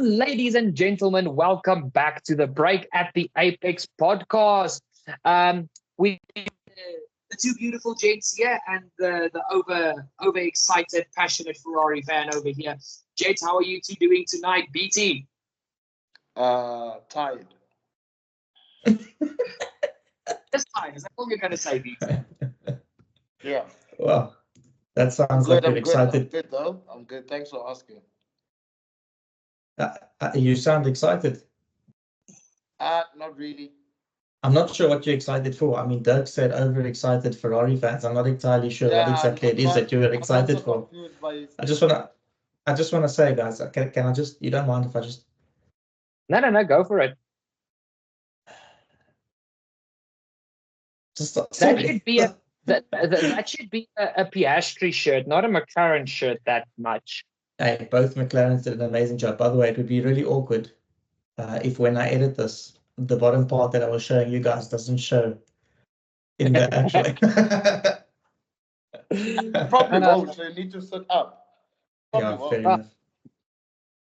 ladies and gentlemen, welcome back to the Break at the Apex podcast. We the two beautiful gents here and the overexcited, passionate Ferrari fan over here. Gents, how are you two doing tonight, BT? Tired. Just tired. Is that all you're going to say, BT? Yeah. Well, that sounds Good. like you're I'm excited. good though. I'm good. Thanks for asking. You sound excited. Not really. I'm not sure what you're excited for. I mean, Dirk said overexcited Ferrari fans. I'm not entirely sure what exactly it is that you're excited for. I just wanna say, guys, can I just, you don't mind if I just... No, go for it. Just That should be that should be a Piastri shirt, not a McLaren shirt that much. Hey, both McLarens did an amazing job. By the way, it would be really awkward if when I edit this, the bottom part that I was showing you guys doesn't show in the actual... Probably won't, so you need to sit up. Fair enough.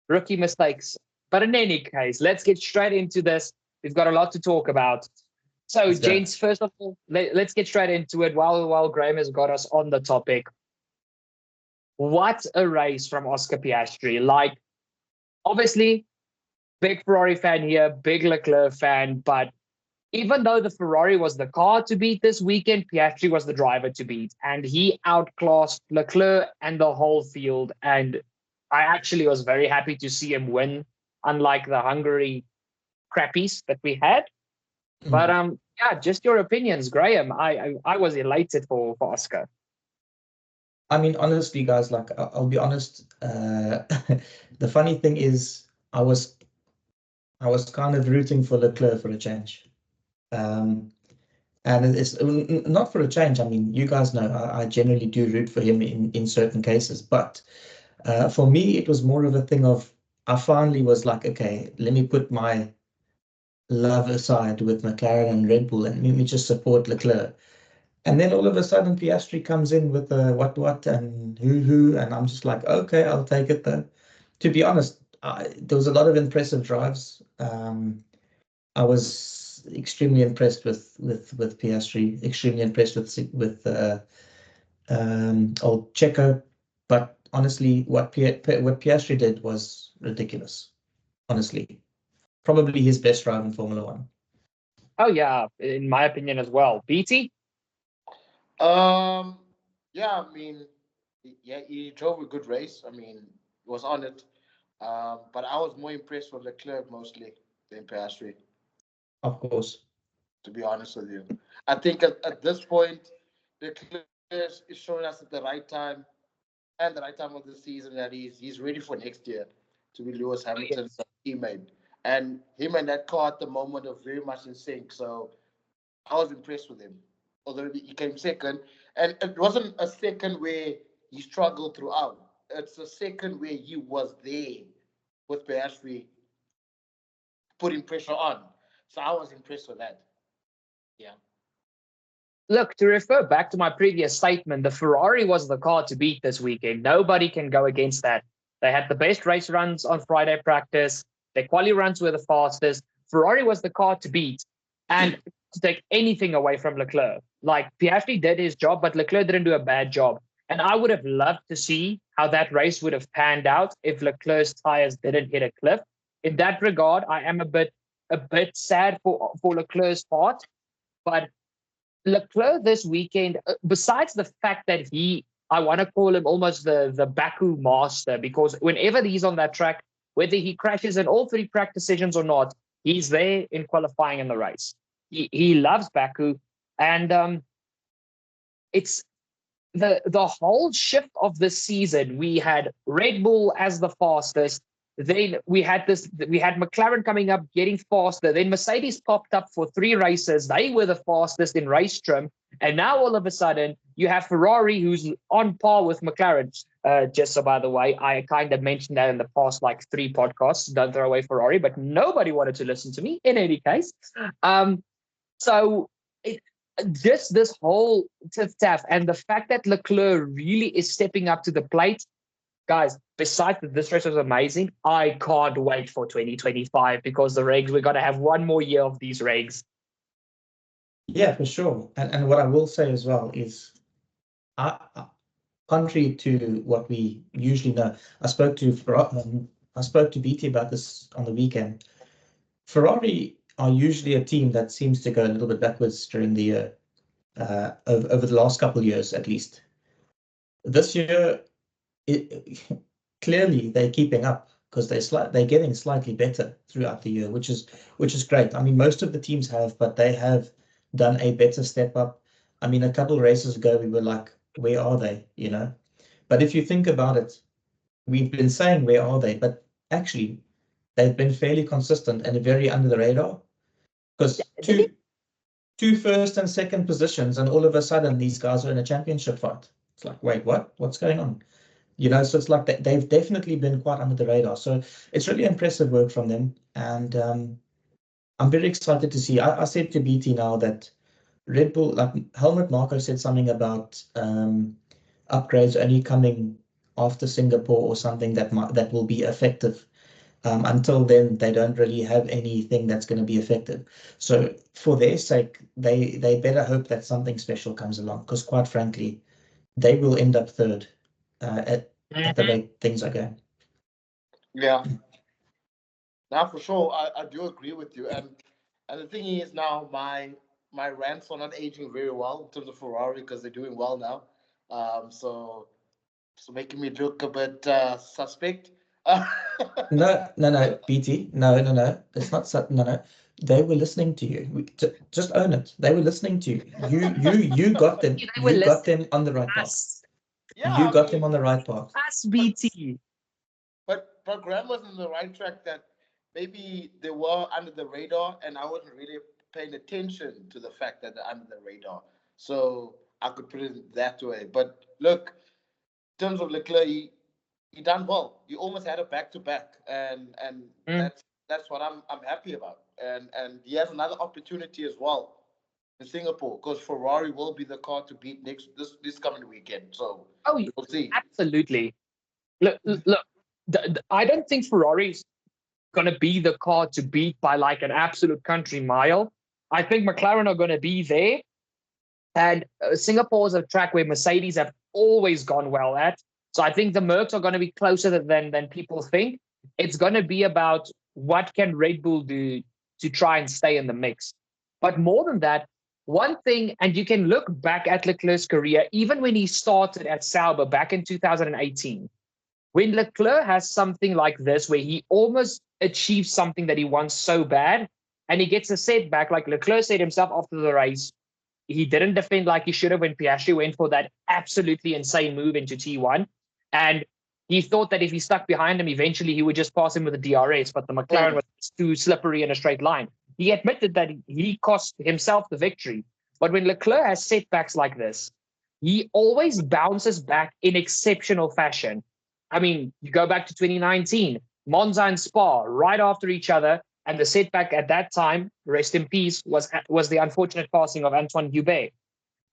Rookie mistakes. But in any case, let's get straight into this. We've got a lot to talk about. So, gents, first of all, let's get straight into it while Graham has got us on the topic. What a race from Oscar Piastri. Like, obviously, big Ferrari fan here, big Leclerc fan, but even though the Ferrari was the car to beat this weekend, Piastri was the driver to beat, and he outclassed Leclerc and the whole field, and I actually was very happy to see him win, unlike the Hungary crappies that we had. But yeah, just your opinions, Graham. I was elated for Oscar. I mean, honestly, guys, like I'll be honest. The funny thing is, I was kind of rooting for Leclerc for a change, and it's not for a change. I mean, you guys know I generally do root for him in certain cases, but for me, it was more of a thing of I finally was like, okay, let me put my love aside with McLaren and Red Bull and let me just support Leclerc. And then all of a sudden Piastri comes in with the what and who, and I'm just like, okay, I'll take it though. To be honest, there was a lot of impressive drives. I was extremely impressed with Piastri, extremely impressed with old Checo, but honestly, what Piastri did was ridiculous. Honestly, probably his best drive in Formula One. Oh yeah, in my opinion as well. BT? Yeah, I mean, yeah, he drove a good race. I mean, was on it. But I was more impressed with Leclerc mostly than Piastri. Of course. To be honest with you, I think at this point, Leclerc is showing us at the right time and the right time of the season that he's ready for next year to be Lewis Hamilton's teammate. And him and that car at the moment are very much in sync. So I was impressed with him. Although he came second. And it wasn't a second where he struggled throughout. It's a second where he was there with Piastri putting pressure on. So I was impressed with that. Yeah. Look, to refer back to my previous statement, the Ferrari was the car to beat this weekend. Nobody can go against that. They had the best race runs on Friday practice. Their quali runs were the fastest. Ferrari was the car to beat. And to take anything away from Leclerc. Like, Piastri did his job, but Leclerc didn't do a bad job. And I would have loved to see how that race would have panned out if Leclerc's tires didn't hit a cliff. In that regard, I am a bit sad for Leclerc's part. But Leclerc this weekend, besides the fact that I want to call him almost the Baku master, because whenever he's on that track, whether he crashes in all three track decisions or not, he's there in qualifying in the race. He loves Baku, and it's the whole shift of the season. We had Red Bull as the fastest. Then we had McLaren coming up getting faster. Then Mercedes popped up for 3 races. They were the fastest in race trim. And now all of a sudden you have Ferrari, who's on par with McLaren. Just so by the way, I kind of mentioned that in the past like 3 podcasts. Don't throw away Ferrari, but nobody wanted to listen to me in any case. So just this whole tiff-taff and the fact that Leclerc really is stepping up to the plate. Guys, besides that this race was amazing, I can't wait for 2025 because the regs, we're going to have one more year of these regs. Yeah, for sure. And what I will say as well is, contrary to what we usually know, I spoke to BT about this on the weekend. Ferrari are usually a team that seems to go a little bit backwards during the year, over the last couple of years at least. This year, clearly they're keeping up because they're getting slightly better throughout the year, which is great. I mean, most of the teams have, but they have done a better step up. I mean, a couple of races ago, we were like, where are they? You know, but if you think about it, we've been saying where are they, but actually they've been fairly consistent and very under the radar because two first and second positions, and all of a sudden these guys are in a championship fight. It's like, wait, what? What's going on? You know, so it's like they've definitely been quite under the radar. So it's really impressive work from them. And I'm very excited to see. I said to BT now that Red Bull, like Helmut Marko said something about upgrades only coming after Singapore or something that will be effective. Until then, they don't really have anything that's going to be effective. So for their sake, they better hope that something special comes along, because quite frankly, they will end up third at the rate things are going. Yeah. Now, for sure, I do agree with you. And the thing is now, my rants are not aging very well in terms of Ferrari because they're doing well now. So making me look a bit suspect. No, BT, no. It's not no. They were listening to you. Just own it. They were listening to you. You got them. You got them on the right path. Yeah, you got them on the right path. Us, BT. But Graham was on the right track that maybe they were under the radar, and I wasn't really paying attention to the fact that they're under the radar. So I could put it that way. But look, in terms of Leclerc, he done well. He almost had a back to back, and that's what I'm happy about. And he has another opportunity as well in Singapore because Ferrari will be the car to beat this coming weekend. So we'll see. Absolutely. Look. I don't think Ferrari's going to be the car to beat by like an absolute country mile. I think McLaren are going to be there. And Singapore is a track where Mercedes have always gone well at. So I think the Mercs are going to be closer than people think. It's going to be about what can Red Bull do to try and stay in the mix. But more than that, one thing, and you can look back at Leclerc's career, even when he started at Sauber back in 2018, when Leclerc has something like this, where he almost achieves something that he wants so bad, and he gets a setback, like Leclerc said himself after the race, he didn't defend like he should have when Piastri went for that absolutely insane move into T1. And he thought that if he stuck behind him, eventually he would just pass him with the DRS, but the McLaren was too slippery in a straight line. He admitted that he cost himself the victory. But when Leclerc has setbacks like this, he always bounces back in exceptional fashion. I mean, you go back to 2019, Monza and Spa right after each other, and the setback at that time, rest in peace, was the unfortunate passing of Antoine Hubert.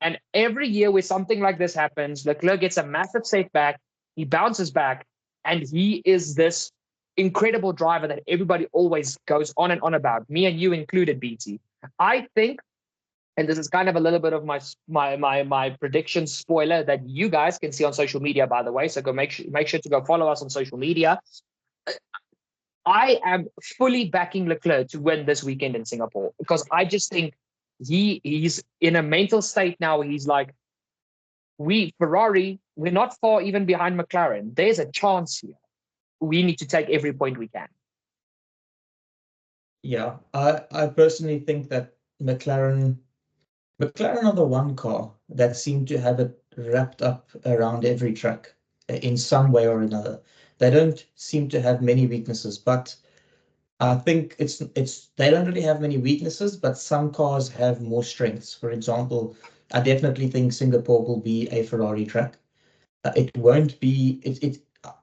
And every year where something like this happens, Leclerc gets a massive setback, he bounces back, and he is this incredible driver that everybody always goes on and on about, me and you included, BT. I think, and this is kind of a little bit of my prediction spoiler that you guys can see on social media, by the way. So go make sure to go follow us on social media. I am fully backing Leclerc to win this weekend in Singapore because I just think he's in a mental state now. He's like, Ferrari, we're not far even behind McLaren. There's a chance here. We need to take every point we can. Yeah, I personally think that McLaren are the one car that seem to have it wrapped up around every track in some way or another. They don't seem to have many weaknesses, but I think it's they don't really have many weaknesses, but some cars have more strengths. For example, I definitely think Singapore will be a Ferrari track. It won't be.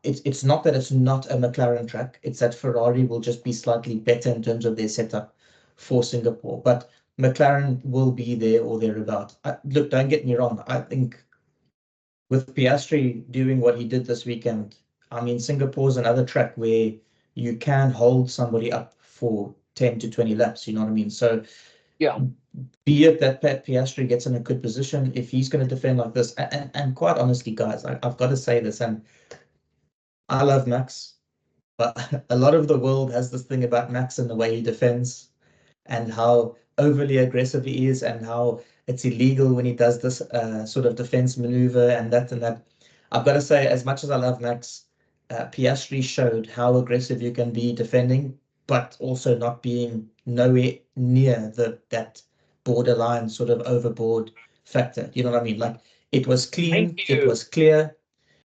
It's not that it's not a McLaren track. It's that Ferrari will just be slightly better in terms of their setup for Singapore. But McLaren will be there or thereabout. Look, don't get me wrong. I think with Piastri doing what he did this weekend, I mean, Singapore's another track where you can hold somebody up for 10 to 20 laps, you know what I mean? So Yeah. be it that Piastri gets in a good position, if he's going to defend like this, and quite honestly, guys, I've got to say this, and I love Max, but a lot of the world has this thing about Max and the way he defends and how overly aggressive he is and how it's illegal when he does this sort of defense maneuver and that and that. I've got to say, as much as I love Max, Piastri showed how aggressive you can be defending, but also not being nowhere near that borderline sort of overboard factor. You know what I mean? Like it was clean, Thank it you. was clear,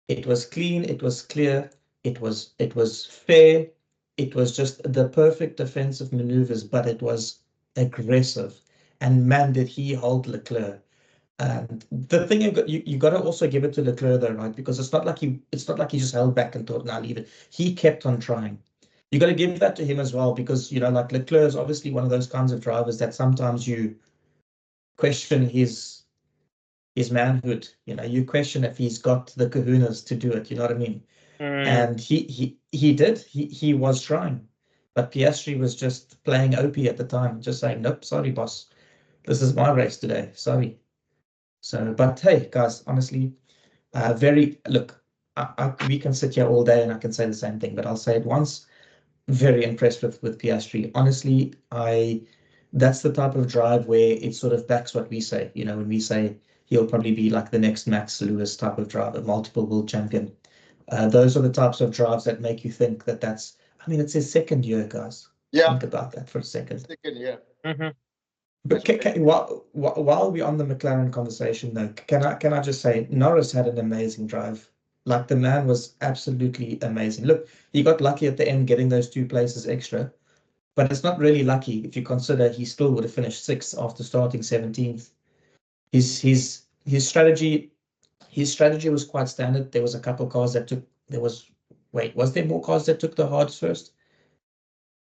it was clean, it was clear, it was fair. It was just the perfect defensive maneuvers, but it was aggressive. And man, did he hold Leclerc. And the thing you got to also give it to Leclerc though, right? Because it's not like he just held back and thought, "Now leave it." He kept on trying. You got to give that to him as well, because like Leclerc is obviously one of those kinds of drivers that sometimes you question his manhood. You question if he's got the kahunas to do it. You know what I mean? Mm. And he did. He was trying, but Piastri was just playing OP at the time, just saying, "Nope, sorry, boss. This is my race today. Sorry." So, but hey, guys, honestly, look. We can sit here all day and I can say the same thing, but I'll say it once. Very impressed with Piastri. Honestly, that's the type of drive where it sort of backs what we say. When we say he'll probably be like the next Max Lewis type of driver, multiple world champion. Those are the types of drives that make you think that's. I mean, it's his second year, guys. Yeah, Think about that for a second. second, yeah. Mm-hmm. But while we're on the McLaren conversation, though, can I just say Norris had an amazing drive. Like the man was absolutely amazing. Look, he got lucky at the end getting those 2 places extra, but it's not really lucky if you consider he still would have finished sixth after starting 17th. His strategy was quite standard. There was a couple cars that took. Was there more cars that took the hards first?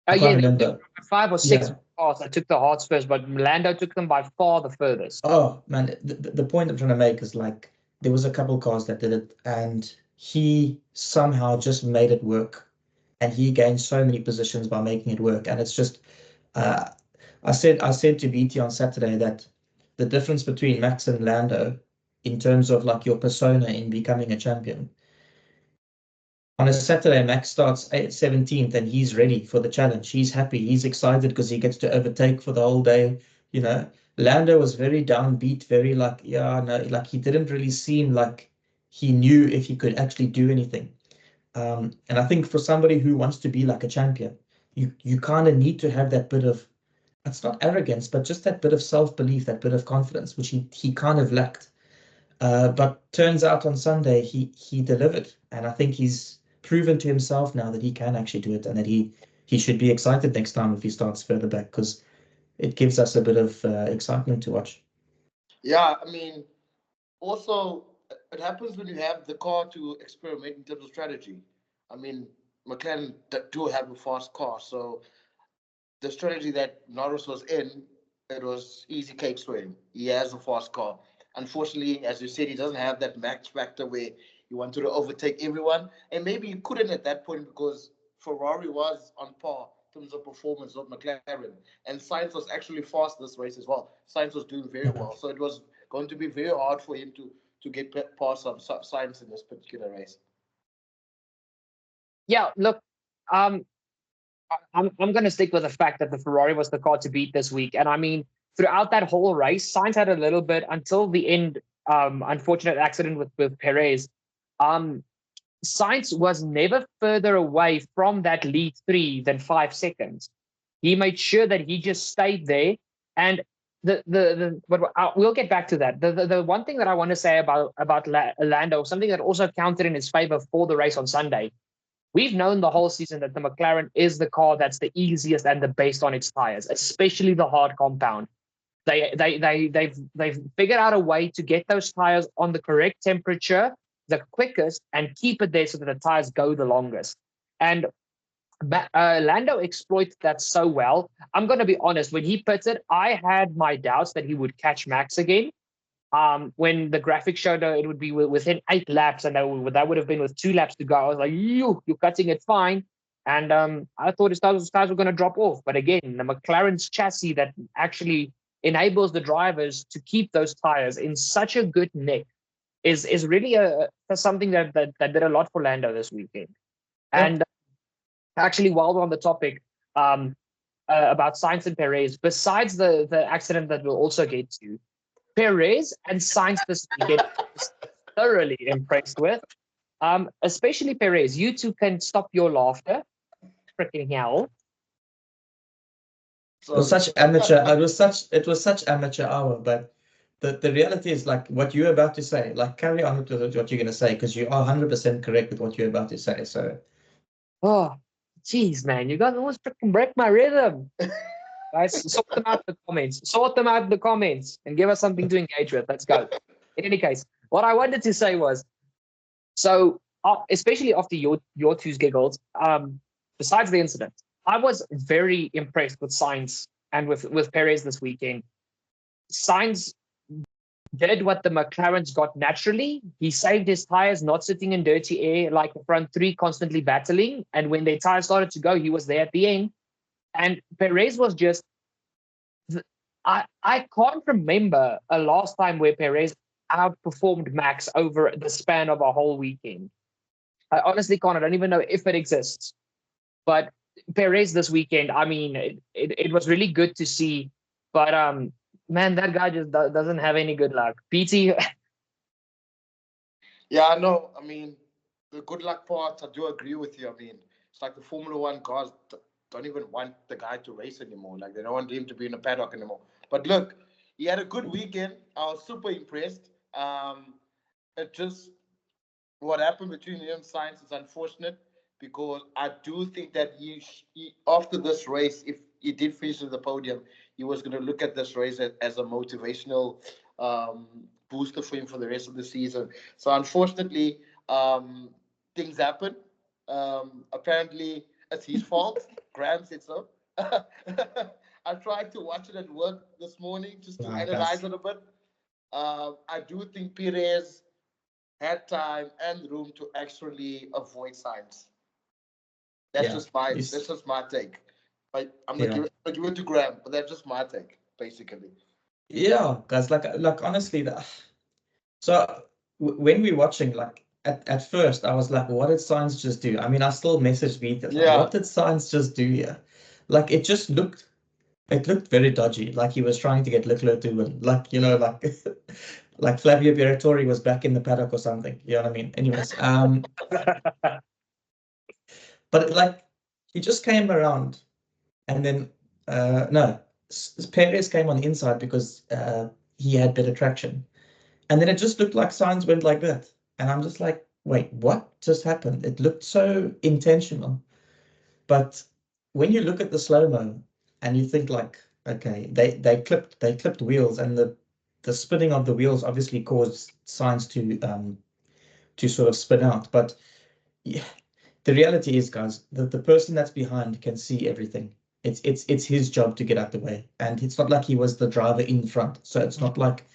I can't Yeah, they took remember. 5 or 6 Yeah. cars. I took the hards first, but Lando took them by far the furthest. Oh man, the point I'm trying to make is like there was a couple cars that did it, and he somehow just made it work, and he gained so many positions by making it work. And it's just, uh, I said to BT on Saturday that the difference between Max and Lando in terms of like your persona in becoming a champion. On a Saturday, Max starts 17th and he's ready for the challenge. He's happy. He's excited because he gets to overtake for the whole day. Lando was very downbeat, very like, yeah, no, like he didn't really seem like he knew if he could actually do anything. And I think for somebody who wants to be like a champion, you kind of need to have that bit of, it's not arrogance, but just that bit of self-belief, that bit of confidence, which he kind of lacked. But turns out on Sunday he delivered, and I think he's proven to himself now that he can actually do it, and that he should be excited next time if he starts further back, because it gives us a bit of excitement to watch. Yeah, I mean, also, it happens when you have the car to experiment in terms of strategy. I mean, McLaren do have a fast car, so the strategy that Norris was in, it was easy cakes for him. He has a fast car. Unfortunately, as you said, he doesn't have that max factor where he wanted to overtake everyone. And maybe he couldn't at that point because Ferrari was on par in terms of performance of McLaren. And Sainz was actually fast this race as well. Sainz was doing very well. So it was going to be very hard for him to get past some Sainz in this particular race. Yeah, look, um, I'm going to stick with the fact that the Ferrari was the car to beat this week. And I mean, throughout that whole race, Sainz had a little bit until the end, unfortunate accident with Perez. Sainz was never further away from that lead 3 than 5 seconds. He made sure that he just stayed there. And but we'll get back to that. The one thing that I want to say about Lando, something that also counted in his favor for the race on Sunday. We've known the whole season that the McLaren is the car that's the easiest and the best on its tires, especially the hard compound. They've figured out a way to get those tires on the correct temperature, the quickest, and keep it there so that the tires go the longest. And Lando exploited that so well. I'm going to be honest. When he pitted, I had my doubts that he would catch Max again. When the graphic showed it would be within 8 laps, and that would have been with 2 laps to go. I was like, you're cutting it fine. And I thought his tires were going to drop off. But again, the McLaren's chassis that actually enables the drivers to keep those tires in such a good nick is really something that did a lot for Lando this weekend. Yeah. And actually, while we're on the topic about Sainz and Perez, besides the accident that we'll also get to, Perez and Sainz this weekend thoroughly impressed with. Especially Perez. You two can stop your laughter. Freaking hell. It was such amateur. It was such amateur hour, but the reality is like what you're about to say. Like carry on with what you're going to say because you are 100% correct with what you're about to say. So, oh, jeez, man, you guys almost freaking break my rhythm. Guys, sort them out in the comments. Sort them out in the comments and give us something to engage with. Let's go. In any case, what I wanted to say was, so especially after your two's giggles, besides the incident, I was very impressed with Sainz and with Perez this weekend. Sainz did what the McLarens got naturally. He saved his tires, not sitting in dirty air like the front three, constantly battling. And when their tires started to go, he was there at the end. And Perez was just, I can't remember a last time where Perez outperformed Max over the span of a whole weekend. I honestly can't. I don't even know if it exists. But Perez this weekend, I mean, it was really good to see. But man, that guy just doesn't have any good luck. PT. Yeah, I know. I mean, the good luck part, I do agree with you. I mean, it's like the Formula One cars don't even want the guy to race anymore. Like, they don't want him to be in a paddock anymore. But look, he had a good weekend. I was super impressed. It just, what happened between him and Sainz is unfortunate because I do think that he after this race, if he did finish at the podium, he was going to look at this race as a motivational booster for him for the rest of the season. So unfortunately, things happen. Apparently, it's his fault. Graham said so. I tried to watch it at work this morning just to analyze it a bit. I do think Perez had time and room to actually avoid Sainz. That's just my take. I'm gonna give it to Graham, but that's just my take, basically. Yeah, guys, like honestly, so when we're watching, like at first, I was like, what did Sainz just do? I mean, I still messaged me that, like, what did Sainz just do here? Like, it looked very dodgy. Like he was trying to get Leclerc to win. Like, you know, like like Flavio Briatore was back in the paddock or something. You know what I mean? Anyways, but like he just came around, and then no, Perez came on the inside because he had better traction. And then it just looked like Sainz went like that. And I'm just like, wait, what just happened? It looked so intentional. But when you look at the slow-mo and you think like, okay, they clipped wheels, and the spinning of the wheels obviously caused Sainz to sort of spin out. But yeah, the reality is, guys, that the person that's behind can see everything. It's his job to get out the way, and it's not like he was the driver in front. So it's not like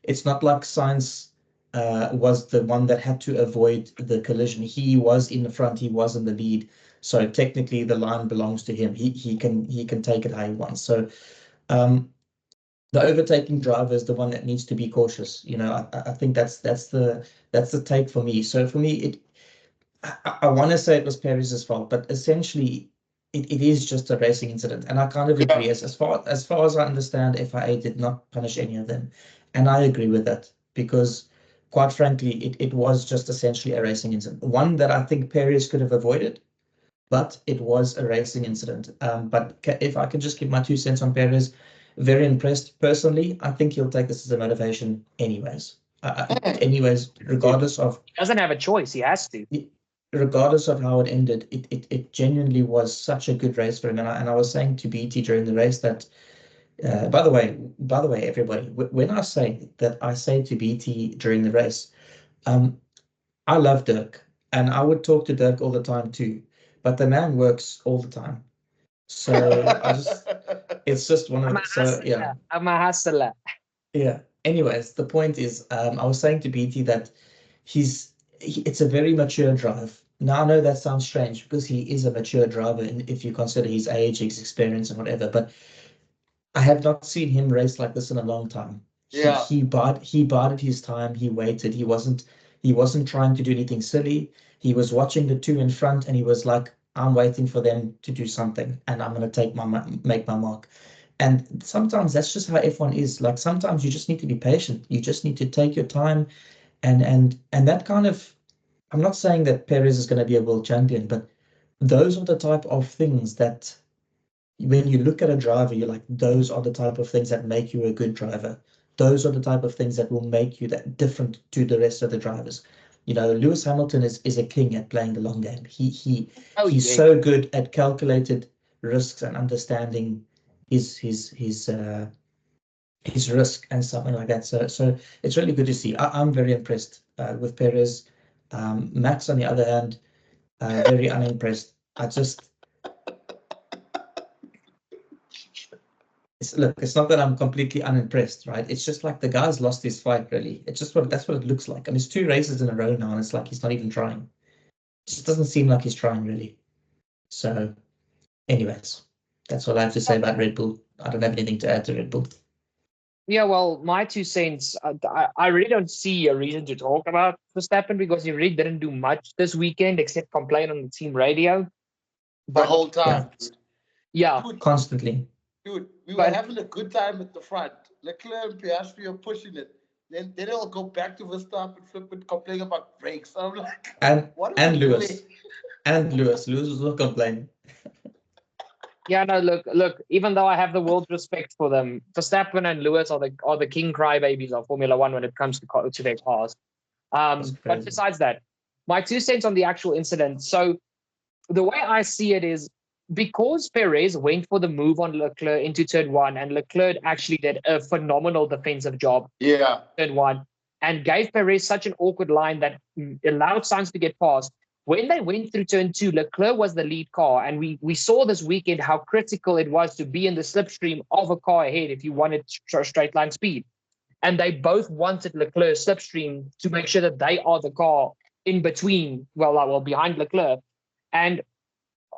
Sainz was the one that had to avoid the collision. He was in the front. He was in the lead. So technically, the line belongs to him. He can take it how he wants. So the overtaking driver is the one that needs to be cautious. You know, I think that's the take for me. So for me, I want to say it was Perez's fault, but essentially it is just a racing incident. And I kind of agree. As far as I understand, FIA did not punish any of them. And I agree with that because, quite frankly, it was just essentially a racing incident. One that I think Perez could have avoided, but it was a racing incident. But if I can just give my 2 cents on Perez, very impressed. Personally, I think he'll take this as a motivation anyways. Regardless of... He doesn't have a choice. He has to. Regardless of how it ended, it genuinely was such a good race for him. And I was saying to BT during the race that, by the way, everybody, when I say to BT during the race, I love Dirk, and I would talk to Dirk all the time too, but the man works all the time. So it's just one of I'm a hustler. Yeah. anyways, the point is, I was saying to BT that it's a very mature drive. Now, I know that sounds strange because he is a mature driver, and if you consider his age, his experience, and whatever, but I have not seen him race like this in a long time. Yeah. He bided his time. He waited. He wasn't trying to do anything silly. He was watching the two in front, and he was like, I'm waiting for them to do something, and I'm going to make my mark. And sometimes that's just how F1 is. Like, sometimes you just need to be patient. You just need to take your time, and that kind of. I'm not saying that Perez is going to be a world champion, but those are the type of things that when you look at a driver, you're like, those are the type of things that make you a good driver. Those are the type of things that will make you that different to the rest of the drivers. You know, Lewis Hamilton is a king at playing the long game. He's so good at calculated risks and understanding his risk and something like that. So it's really good to see. I'm very impressed with Perez. Max, on the other hand, very unimpressed. Look, it's not that I'm completely unimpressed, right? It's just like the guy's lost his fight, really. It's just that's what it looks like. I mean, it's 2 races in a row now, and it's like he's not even trying. It just doesn't seem like he's trying, really. So, anyways, that's what I have to say about Red Bull. I don't have anything to add to Red Bull. Yeah, well, my 2 cents, I really don't see a reason to talk about Verstappen because he really didn't do much this weekend except complain on the team radio. The whole time. Yeah. Dude, constantly. Dude, we were having a good time at the front. Leclerc and Piastri are pushing it. Then they'll go back to Verstappen, flip it, complain about brakes. I'm like, and Lewis. And Lewis was not complaining. Yeah, no, look. Even though I have the world's respect for them, Verstappen and Lewis are the king crybabies of Formula One when it comes to their cars. But besides that, my 2 cents on the actual incident. So the way I see it is because Perez went for the move on Leclerc into turn 1, and Leclerc actually did a phenomenal defensive job. Yeah, turn 1, and gave Perez such an awkward line that allowed Sainz to get past. When they went through turn 2, Leclerc was the lead car, and we saw this weekend how critical it was to be in the slipstream of a car ahead if you wanted straight line speed. And they both wanted Leclerc's slipstream to make sure that they are the car in between, well behind Leclerc. And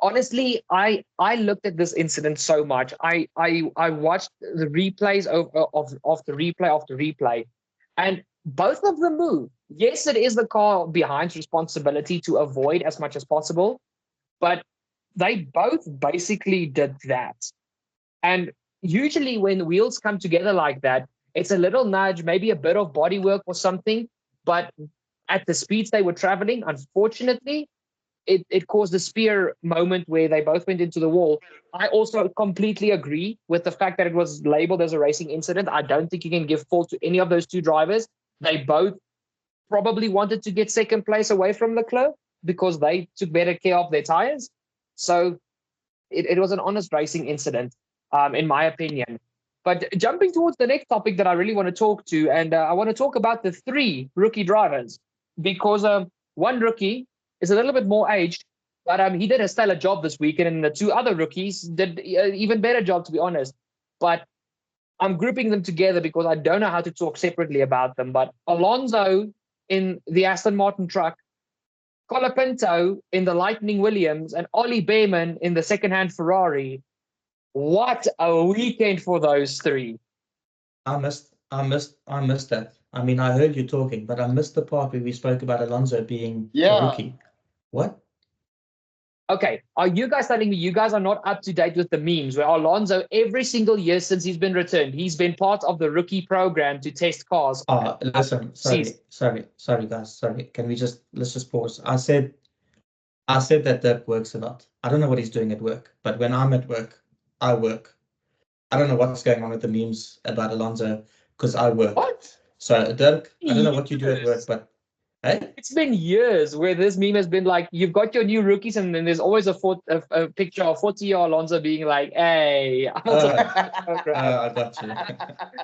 honestly, I looked at this incident so much. I watched the replays of the replay after replay, and both of them move. Yes, it is the car behind's responsibility to avoid as much as possible, but they both basically did that. And usually when wheels come together like that, it's a little nudge, maybe a bit of body work or something. But at the speeds they were traveling, unfortunately, it caused a spear moment where they both went into the wall. I also completely agree with the fact that it was labeled as a racing incident. I don't think you can give fault to any of those 2 drivers. They both probably wanted to get second place away from Leclerc because they took better care of their tires. So it was an honest racing incident, in my opinion. But jumping towards the next topic that I really want to talk to, and I want to talk about the 3 rookie drivers, because one rookie is a little bit more aged, but he did a stellar job this weekend, and the 2 other rookies did an even better job, to be honest. But I'm grouping them together because I don't know how to talk separately about them. But Alonso in the Aston Martin truck, Colapinto in the Lightning Williams, and Ollie Behrman in the second-hand Ferrari. What a weekend for those 3. I missed that. I mean, I heard you talking, but I missed the part where we spoke about Alonso being a rookie. What? Okay, are you guys telling me you guys are not up to date with the memes where Alonso, every single year since he's been returned, he's been part of the rookie program to test cars? Listen, sorry, guys, sorry. Let's just pause. I said that works a lot. I don't know what he's doing at work, but when I'm at work, I work. I don't know what's going on with the memes about Alonso because I work. What? So, Dirk, I don't know what you do at work, but hey? It's been years where this meme has been like, you've got your new rookies, and then there's always a picture of 40-year Alonso being like, hey. I got you.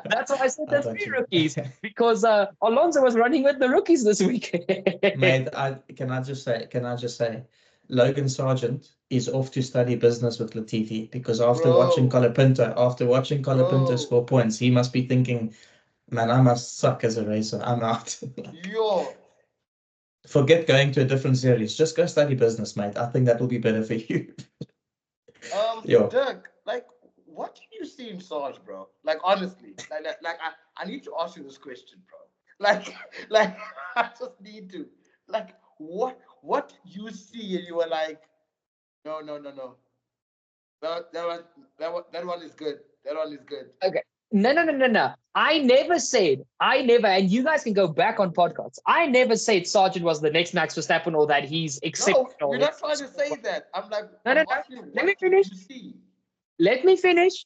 That's why I said there's 3 rookies, because Alonso was running with the rookies this weekend. Mate, can I just say, Logan Sargent is off to study business with Latifi because after watching Colapinto score points, he must be thinking, Man, I must suck as a racer. I'm out. Yo, Forget going to a different series. Just go study business, mate. I think that will be better for you. Yo, Dirk, like, what did you see in Sarge, bro? Like, honestly, I need to ask you this question, bro. Like, like, I just need to, like, what you see, and you were like, no, no, no, no, that one is good. That one is good. Okay. No. I never, and you guys can go back on podcasts. I never said Sargent was the next Max Verstappen or that he's No, exceptional. we're not trying to say that. No, I'm no, no. asking you, Let me what did finish. you see? Let me finish.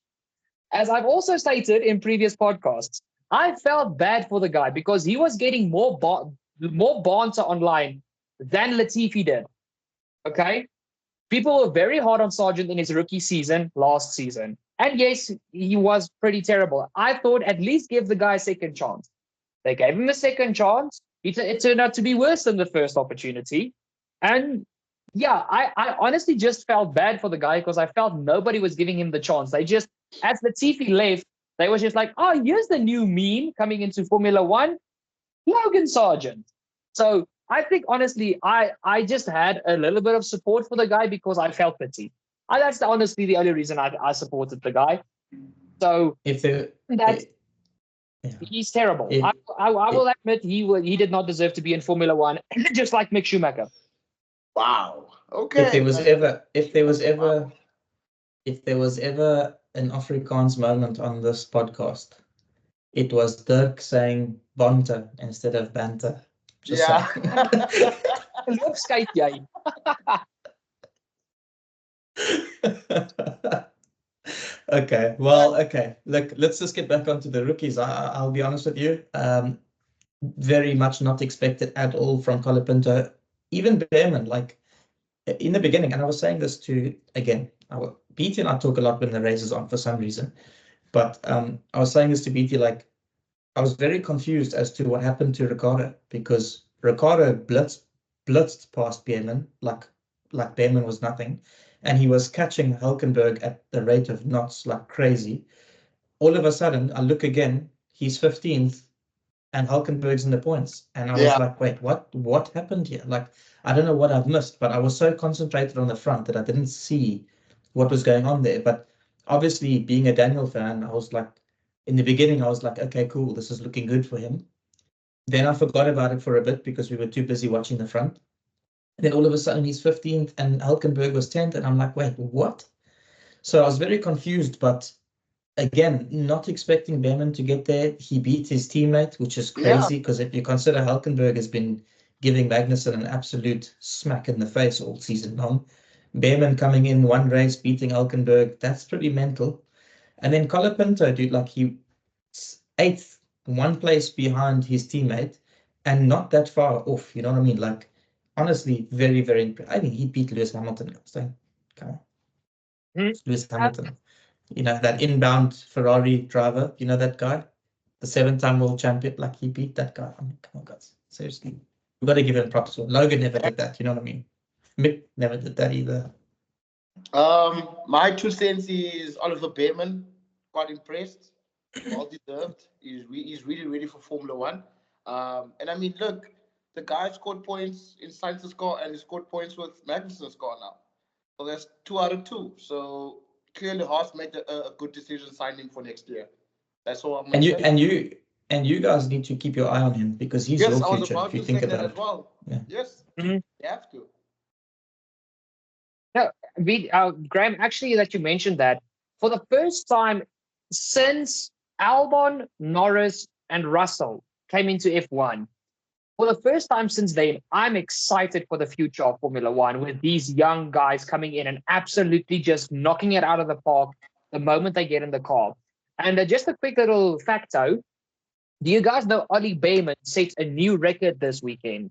As I've also stated in previous podcasts, I felt bad for the guy because he was getting more banter online than Latifi did. Okay? People were very hard on Sargent in his rookie season last season. And yes, he was pretty terrible. I thought at least give the guy a second chance. They gave him a second chance. It turned out to be worse than the first opportunity. And yeah, I honestly just felt bad for the guy because I felt nobody was giving him the chance. They just, as Latifi left, they was just like, oh, here's the new meme coming into Formula One, Logan Sargent. So I think honestly, I just had a little bit of support for the guy because I felt pity. That's honestly the only reason I supported the guy. So if they, that's yeah, he's terrible. if, I will admit he did not deserve to be in Formula One, just like Mick Schumacher. Wow. if there Okay. was ever, if there was ever, if there was ever an Afrikaans moment on this podcast, it was Dirk saying banter instead of banter. Just Yeah. saying. Loop skate jy. Okay, well, okay. Look, let's just get back onto the rookies. I'll be honest with you. Very much not expected at all from Colapinto. Even Behrman, like in the beginning, and I was saying this to, again, BT and I talk a lot when the race is on for some reason. But I was saying this to BT, like, I was very confused as to what happened to Ricardo because Ricardo blitzed past Behrman like Behrman was nothing, and he was catching Hulkenberg at the rate of knots like crazy. All of a sudden, I look again, he's 15th, and Hulkenberg's in the points, and I was Yeah. like, wait, what happened here? Like, I don't know what I've missed, but I was so concentrated on the front that I didn't see what was going on there. But obviously, being a Daniel fan, I was like, in the beginning, I was like, okay, cool, this is looking good for him. Then I forgot about it for a bit because we were too busy watching the front. And then all of a sudden he's 15th and Hulkenberg was 10th. And I'm like, wait, what? So I was very confused, but again, not expecting Behrman to get there. He beat his teammate, which is crazy because if you consider Hulkenberg has been giving Magnussen an absolute smack in the face all season long. Behrman coming in one race, beating Hulkenberg, that's pretty mental. And then Colapinto, dude, like he 8th, one place behind his teammate, and not that far off. You know what I mean? Like, honestly, very, very impressive. I mean, he beat Lewis Hamilton. So, come on, Lewis Hamilton. You know that inbound Ferrari driver. You know that guy, the 7-time world champion. Like he beat that guy. I mean, come on, guys. Seriously, we got to give him props. Logan never did that. You know what I mean? Mick never did that either. My 2 cents is Oliver Behrman. Quite impressed. Well deserved. He's really ready for Formula One. And I mean, look, the guy scored points in Sainz's car and he scored points with Magnussen's car now. So that's 2 out of 2. So clearly, Haas made a good decision signing for next year. That's all I'm And going to say. and you guys need to keep your eye on him because he's Yes, your I was future. about If you to think say that about as it. well. Yeah. Yes, Mhm. you have to. No, Graham, actually, that you mentioned that for the first time since Albon, Norris, and Russell came into F1, for the first time since then, I'm excited for the future of Formula One with these young guys coming in and absolutely just knocking it out of the park the moment they get in the car. And just a quick little facto, do you guys know Ollie Behrman set a new record this weekend?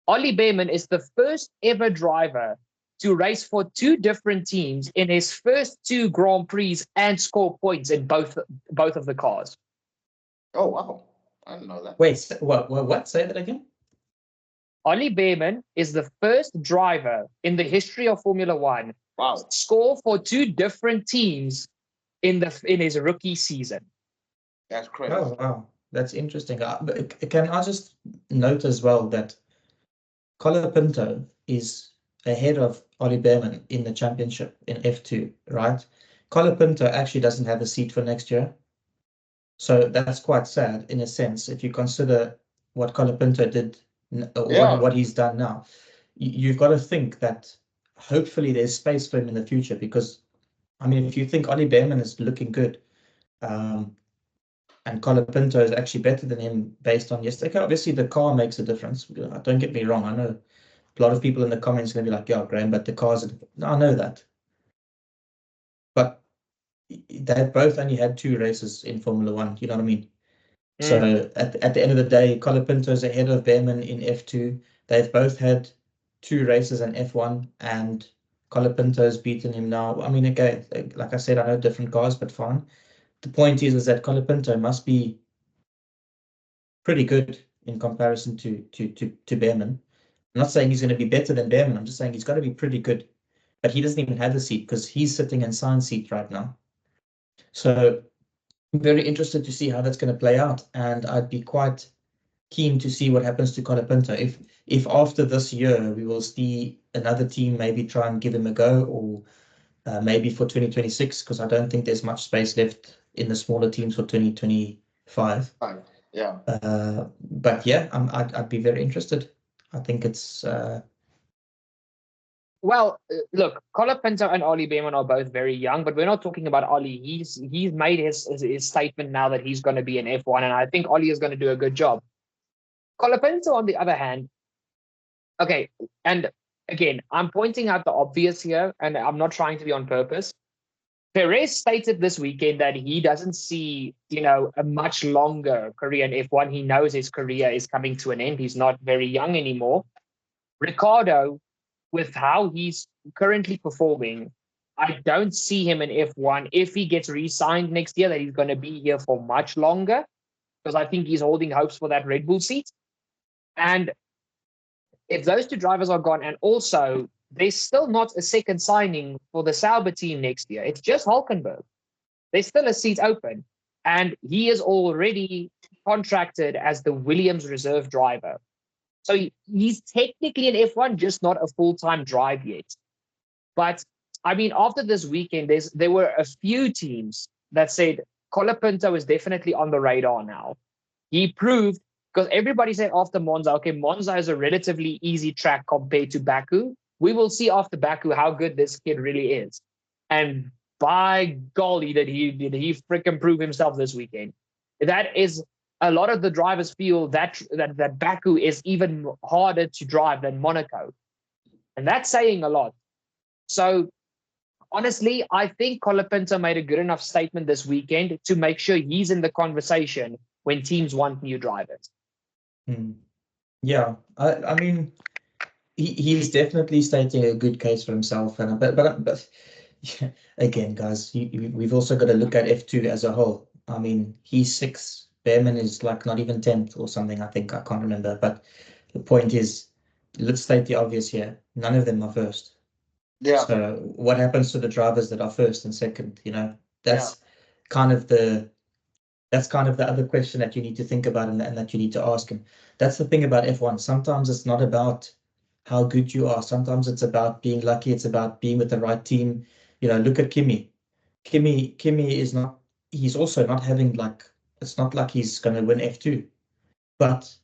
Ollie Behrman is the first ever driver to race for 2 different teams in his first 2 Grand Prix and score points in both of the cars. Oh, wow. I didn't know that. Wait, what? Say that again. Ollie Behrman is the first driver in the history of Formula One Wow. to score for 2 different teams in his rookie season. That's crazy. Oh wow, That's interesting. Can I just note as well that Colapinto is ahead of Ollie Behrman in the championship in F2, right? Colapinto actually doesn't have a seat for next year. So that's quite sad in a sense, if you consider what Colapinto did, or what he's done now. You've got to think that hopefully there's space for him in the future, because, I mean, if you think Ollie Behrman is looking good, and Colapinto is actually better than him based on yesterday. Obviously, the car makes a difference. Don't get me wrong. I know a lot of people in the comments are going to be like, yeah, Graham, but the cars, I know that. But they both only had 2 races in Formula One, you know what I mean? So at the end of the day, Colapinto's ahead of Behrman in F2. They've both had 2 races in F1, and Colapinto's beaten him now. I mean, again, like I said, I know different cars, but fine. The point is that Colapinto must be pretty good in comparison to Behrman. I'm not saying he's going to be better than Behrman. I'm just saying he's got to be pretty good. But he doesn't even have a seat because he's sitting in Sainz's seat right now. So I'm very interested to see how that's going to play out. And I'd be quite keen to see what happens to Colapinto. If after this year we will see another team maybe try and give him a go, or maybe for 2026, because I don't think there's much space left in the smaller teams for 2025. Yeah. But yeah, I'd be very interested. I think it's Well, look, Colapinto and Ollie Behrman are both very young, but we're not talking about Ollie. He's made his statement now that he's going to be in F1, and I think Ollie is going to do a good job. Colapinto, on the other hand, okay, and again, I'm pointing out the obvious here, and I'm not trying to be on purpose. Perez stated this weekend that he doesn't see, a much longer career in F1. He knows his career is coming to an end. He's not very young anymore. Ricardo, with how he's currently performing, I don't see him in F1 if he gets re-signed next year, that he's going to be here for much longer, because I think he's holding hopes for that Red Bull seat. And if those 2 drivers are gone, and also there's still not a second signing for the Sauber team next year, it's just Hulkenberg. There's still a seat open, and he is already contracted as the Williams reserve driver. So he's technically in F1, just not a full-time drive yet. But, I mean, after this weekend, there were a few teams that said Colapinto is definitely on the radar now. He proved, because everybody said after Monza, okay, Monza is a relatively easy track compared to Baku. We will see after Baku how good this kid really is. And by golly, did he freaking prove himself this weekend. That is, a lot of the drivers feel that Baku is even harder to drive than Monaco. And that's saying a lot. So honestly, I think Colapinto made a good enough statement this weekend to make sure he's in the conversation when teams want new drivers. Yeah, I mean, he's definitely stating a good case for himself. And but yeah, again, guys, we've also got to look at F2 as a whole. I mean, he's 6th. Behrman is like not even 10th or something, I think. I can't remember. But the point is, let's state the obvious here. None of them are first. Yeah. So what happens to the drivers that are first and second? That's kind of the other question that you need to think about, and that you need to ask. And that's the thing about F1. Sometimes it's not about how good you are. Sometimes it's about being lucky. It's about being with the right team. Look at Kimi. Kimi is not. He's also not having like. It's not like he's going to win F2, but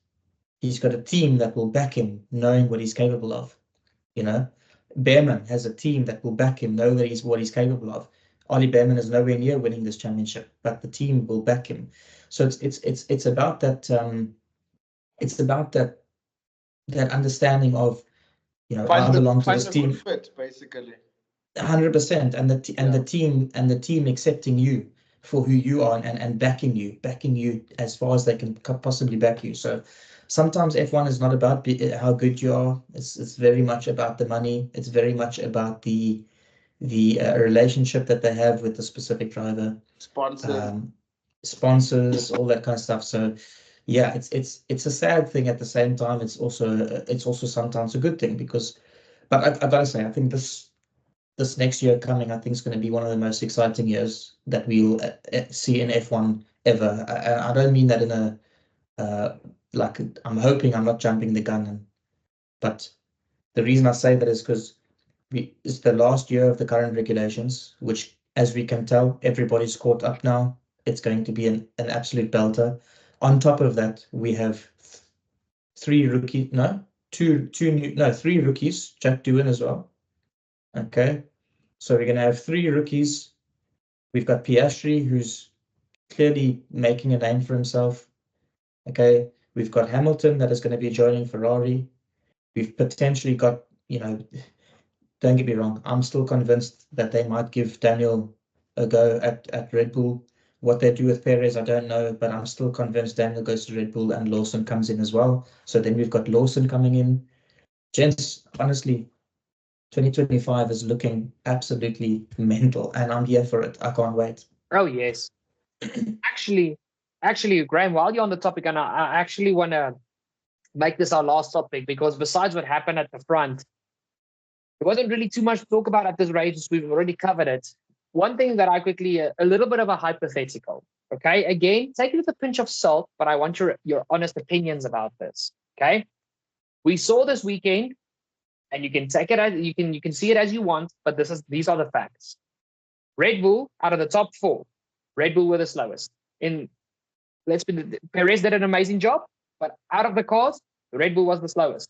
he's got a team that will back him, knowing what he's capable of. Behrman has a team that will back him, know that what he's capable of. Ollie Behrman is nowhere near winning this championship, but the team will back him. So it's about that. It's about that understanding of, I belong to this team. Fit, basically. 100%, and the team accepting you for who you are, and backing you as far as they can possibly back you. So sometimes F1 is not about how good you are. It's very much about the money. It's very much about the relationship that they have with the specific driver, sponsors, all that kind of stuff. So yeah, it's a sad thing. At the same time, it's also sometimes a good thing, because, but I gotta say, I think this next year coming, I think is going to be one of the most exciting years that we'll see in F1 ever. I don't mean that in a like I'm hoping I'm not jumping the gun, but the reason I say that is because it's the last year of the current regulations, which, as we can tell, everybody's caught up now. It's going to be an absolute belter. On top of that, we have three rookies. No, three rookies. Jack Doohan as well. Okay, so we're gonna have three rookies. We've got Piastri, who's clearly making a name for himself. Okay, we've got Hamilton that is going to be joining Ferrari. We've potentially got, don't get me wrong, I'm still convinced that they might give Daniel a go at Red Bull. What they do with Perez, I don't know, but I'm still convinced Daniel goes to Red Bull and Lawson comes in as well. So then we've got Lawson coming in. Gents, honestly, 2025 is looking absolutely mental, and I'm here for it. I can't wait. Oh, yes. Actually, Graham, while you're on the topic, and I actually want to make this our last topic, because besides what happened at the front, there wasn't really too much to talk about at this race. We've already covered it. One thing that I quickly, a little bit of a hypothetical, okay? Again, take it with a pinch of salt, but I want your honest opinions about this, okay? We saw this weekend, and you can take it as you can see it as you want, but these are the facts. Red Bull, out of the top four, Red Bull were the slowest. Perez did an amazing job, but out of the cars, Red Bull was the slowest.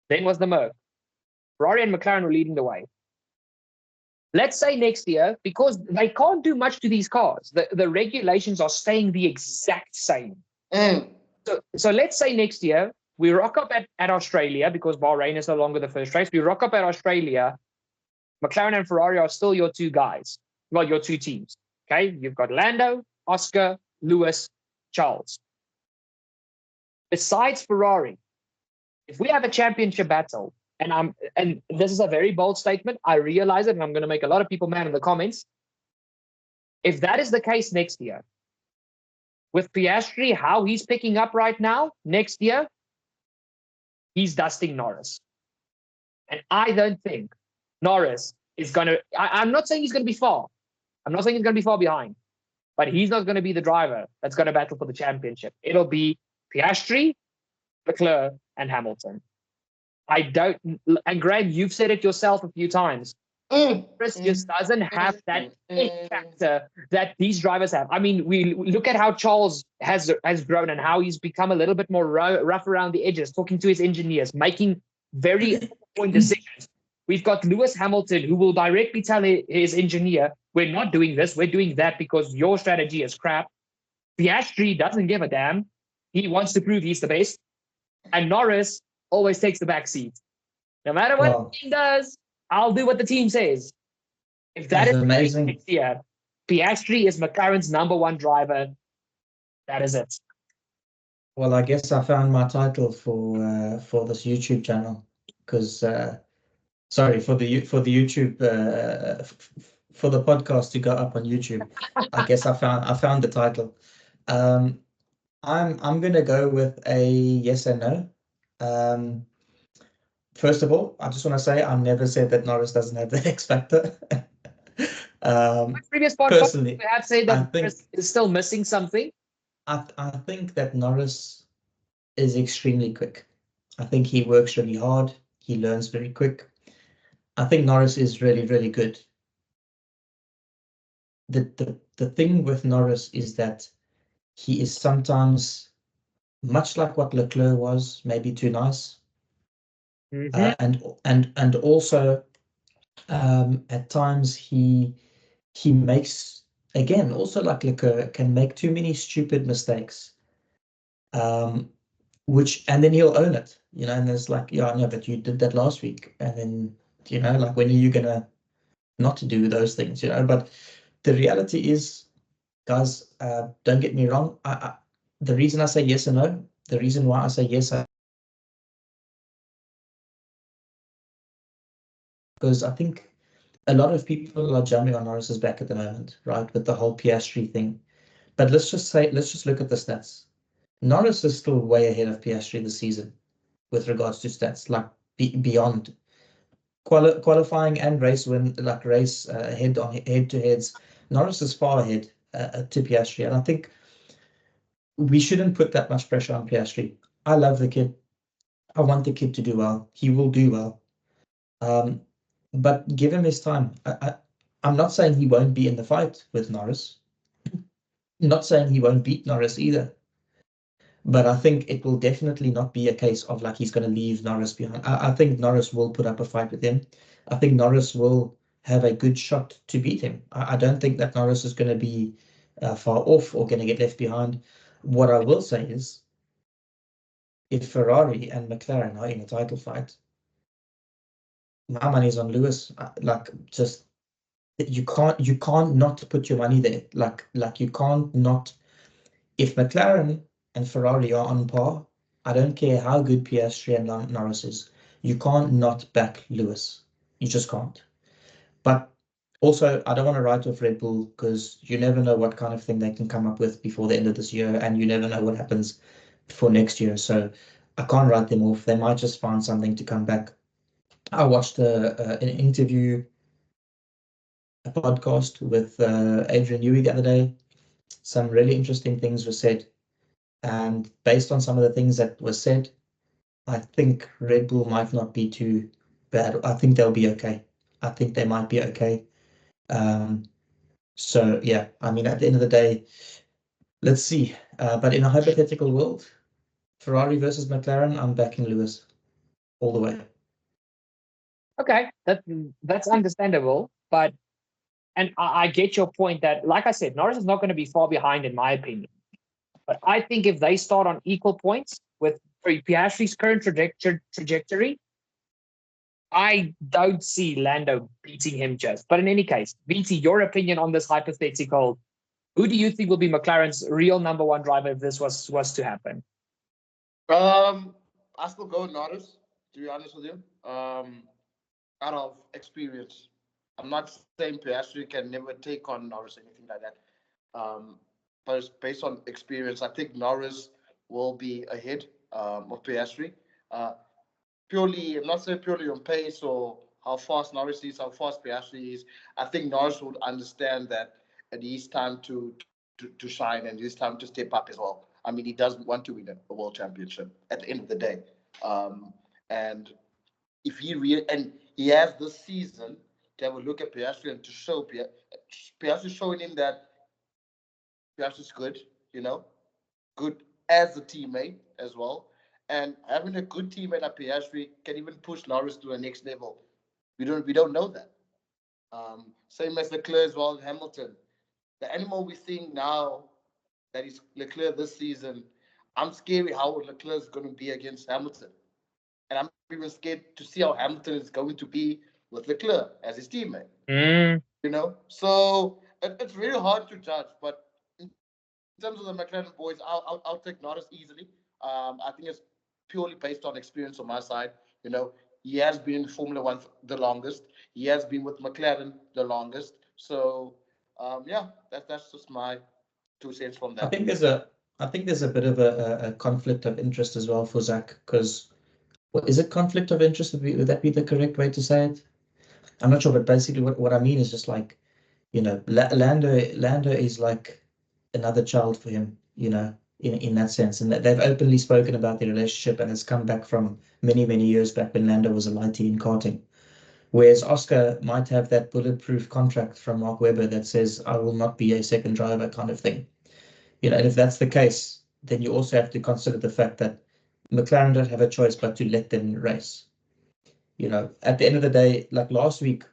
Then was the Merc. Ferrari and McLaren were leading the way. Let's say next year, because they can't do much to these cars, the regulations are staying the exact same. So let's say next year, we rock up at Australia, because Bahrain is no longer the first race. We rock up at Australia. McLaren and Ferrari are still your two guys. Well, your two teams. Okay, you've got Lando, Oscar, Lewis, Charles. Besides Ferrari, if we have a championship battle, and this is a very bold statement, I realize it, and I'm going to make a lot of people mad in the comments. If that is the case next year, with Piastri, how he's picking up right now, next year, he's dusting Norris. And I don't think Norris is going to, I'm not saying he's going to be far. I'm not saying he's going to be far behind, but he's not going to be the driver that's going to battle for the championship. It'll be Piastri, Leclerc, and Hamilton. And Greg, you've said it yourself a few times. Chris just doesn't have that it factor that these drivers have. I mean, we look at how Charles has grown and how he's become a little bit more rough around the edges, talking to his engineers, making very point decisions. We've got Lewis Hamilton, who will directly tell his engineer, we're not doing this, we're doing that because your strategy is crap. Piastri doesn't give a damn. He wants to prove he's the best. And Norris always takes the back seat. No matter what the team does, I'll do what the team says. If that is amazing next year, Piastri is McLaren's #1 driver. That is it. Well, I guess I found my title for this YouTube channel, because sorry for the YouTube for the podcast to go up on YouTube. I guess I found the title. I'm gonna go with a yes and no. First of all, I just want to say I never said that Norris doesn't have the X factor. My previous podcast, personally, we have said that Norris is still missing something. I think that Norris is extremely quick. I think he works really hard. He learns very quick. I think Norris is really, really good. The thing with Norris is that he is sometimes, much like what Leclerc was, maybe too nice. And also at times he makes, again, also like Leclerc, can make too many stupid mistakes, and then he'll own it, and there's like, yeah, I know, but you did that last week, and then like, when are you gonna not to do those things, but the reality is, guys, don't get me wrong, the reason I say yes and no, the reason why I say yes, because I think a lot of people are jumping on Norris's back at the moment, right, with the whole Piastri thing. But let's just look at the stats. Norris is still way ahead of Piastri this season with regards to stats, like beyond qualifying and race win, like race head to heads. Norris is far ahead to Piastri, and I think we shouldn't put that much pressure on Piastri. I love the kid. I want the kid to do well. He will do well. But give him his time. I'm not saying he won't be in the fight with Norris. I'm not saying he won't beat Norris either. But I think it will definitely not be a case of like he's going to leave Norris behind. I think Norris will put up a fight with him. I think Norris will have a good shot to beat him. I don't think that Norris is going to be far off or going to get left behind. What I will say is, if Ferrari and McLaren are in a title fight, my money's on Lewis. Like, just you can't not put your money there. Like you can't not. If McLaren and Ferrari are on par, I don't care how good Piastri and Norris is, you can't not back Lewis. You just can't. But also, I don't want to write off Red Bull because you never know what kind of thing they can come up with before the end of this year, and you never know what happens for next year. So I can't write them off. They might just find something to come back. I watched an interview, a podcast with Adrian Newey the other day. Some really interesting things were said. And based on some of the things that were said, I think Red Bull might not be too bad. I think they'll be okay. I think they might be okay. So yeah, I mean, at the end of the day, let's see. But in a hypothetical world, Ferrari versus McLaren, I'm backing Lewis all the way. Okay, that's understandable, but and I get your point that, like I said, Norris is not going to be far behind in my opinion. But I think if they start on equal points with Piastri's current trajectory, I don't see Lando beating him just. But in any case, BT, your opinion on this hypothetical, who do you think will be McLaren's real number one driver if this was to happen? I still go with Norris, to be honest with you. Out of experience. I'm not saying Piastri can never take on Norris or anything like that. But based on experience, I think Norris will be ahead of Piastri. Purely, I'm not saying purely on pace or how fast Norris is, how fast Piastri is. I think Norris would understand that it is time to shine and it is time to step up as well. I mean, he doesn't want to win a world championship at the end of the day. And if he has this season to have a look at Piastri and to show Piastri showing him that Piastri's good, good as a teammate as well. And having a good teammate at Piastri can even push Norris to the next level. We don't know that. Same as Leclerc as well, Hamilton. The animal we're seeing now that is Leclerc this season, I'm scared how Leclerc is going to be against Hamilton. And I'm even scared to see how Hamilton is going to be with Leclerc as his teammate. So it's really hard to judge. But in terms of the McLaren boys, I'll take Norris easily. I think it's purely based on experience on my side. He has been in Formula One the longest. He has been with McLaren the longest. So yeah, that's just my 2 cents from that. I think there's a bit of a conflict of interest as well for Zach, because is it conflict of interest? Would that be the correct way to say it? I'm not sure, but basically what I mean is just like, Lando is like another child for him, in that sense. And that they've openly spoken about their relationship, and it's come back from many, many years back when Lando was a lighty in karting. Whereas Oscar might have that bulletproof contract from Mark Webber that says, I will not be a second driver kind of thing. And if that's the case, then you also have to consider the fact that McLaren don't have a choice but to let them race. At the end of the day, like last week,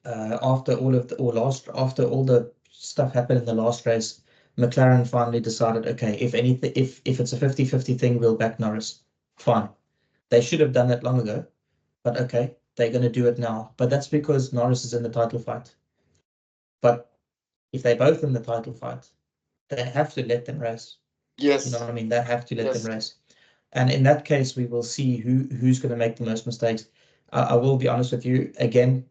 after all the stuff happened in the last race, McLaren finally decided, okay, if it's a 50-50 thing, we'll back Norris. Fine. They should have done that long ago, but okay, they're going to do it now. But that's because Norris is in the title fight. But if they're both in the title fight, they have to let them race. Yes. You know what I mean? They have to let them race. And in that case, we will see who's going to make the most mistakes. I will be honest with you, again,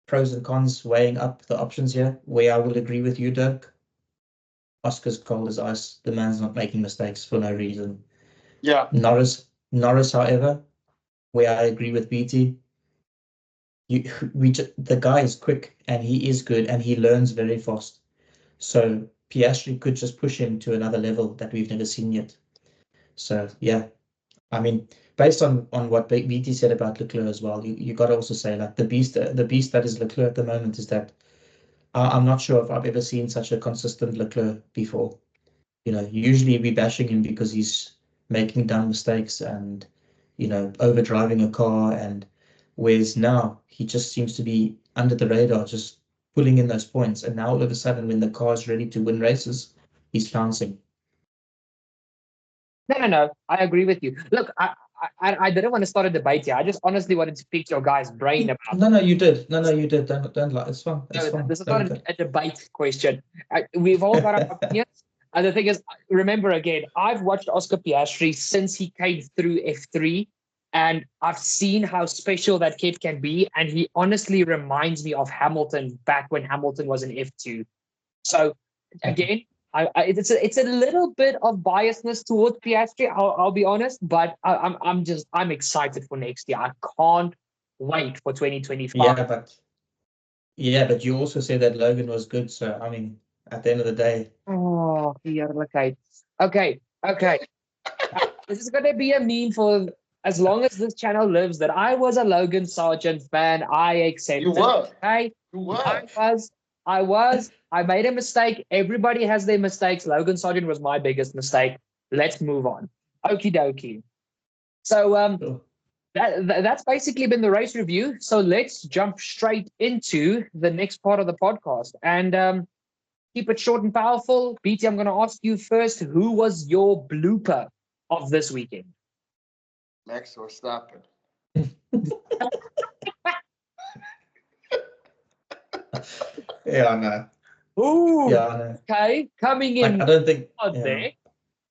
pros and cons, weighing up the options here, where I will agree with you, Dirk. Oscar's cold as ice. The man's not making mistakes for no reason. Yeah. Norris, however, where I agree with BT, the guy is quick and he is good and he learns very fast. So Piastri could just push him to another level that we've never seen yet. So yeah, I mean, based on what BT said about Leclerc as well, you got to also say like the beast that is Leclerc at the moment is that I'm not sure if I've ever seen such a consistent Leclerc before. You know, usually we bashing him because he's making dumb mistakes and, you know, overdriving a car, and whereas now he just seems to be under the radar, just pulling in those points. And now all of a sudden, when the car is ready to win races, he's pouncing. No. I agree with you. Look, I didn't want to start a debate here. I just honestly wanted to pick your guys' brain about. No, you did. No, you did. Don't lie. It's fine. It's fine. This is not a debate question. We've all got our opinions. And the thing is, remember again, I've watched Oscar Piastri since he came through F3, and I've seen how special that kid can be. And he honestly reminds me of Hamilton back when Hamilton was in F2. So again, it's a little bit of biasness towards Piastri. I'll be honest, but I'm excited for next year. I can't wait for 2025. Yeah, but you also said that Logan was good. So I mean, at the end of the day. Oh, yeah, okay. This is gonna be a meme for as long as this channel lives. That I was a Logan Sargent fan. I accept. You were. Okay? You were. I was. I made a mistake. Everybody has their mistakes. Logan Sargent was my biggest mistake. Let's move on. Okie dokie. So that's basically been the race review. So let's jump straight into the next part of the podcast and keep it short and powerful. BT, I'm going to ask you first. Who was your blooper of this weekend? Max Verstappen. Yeah, I know. Ooh, yeah, I know. Okay, coming in. Like, I don't think. There.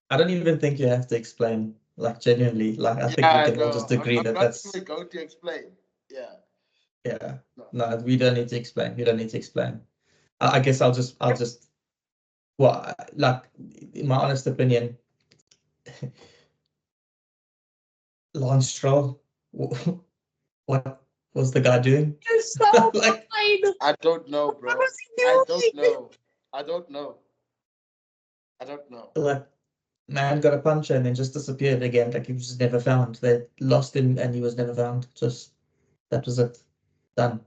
I don't even think you have to explain. Like genuinely, like I think we can all just agree that's. I'm not going to explain. Yeah. Yeah. No, we don't need to explain. We don't need to explain. I guess I'll just. Well, like in my honest opinion, Lance Stroll. What was the guy doing? You're so like, I don't know, bro. I don't know. Like, man got a puncher and then just disappeared again. Like he was just never found. They lost him and he was never found. Just that was it. Done.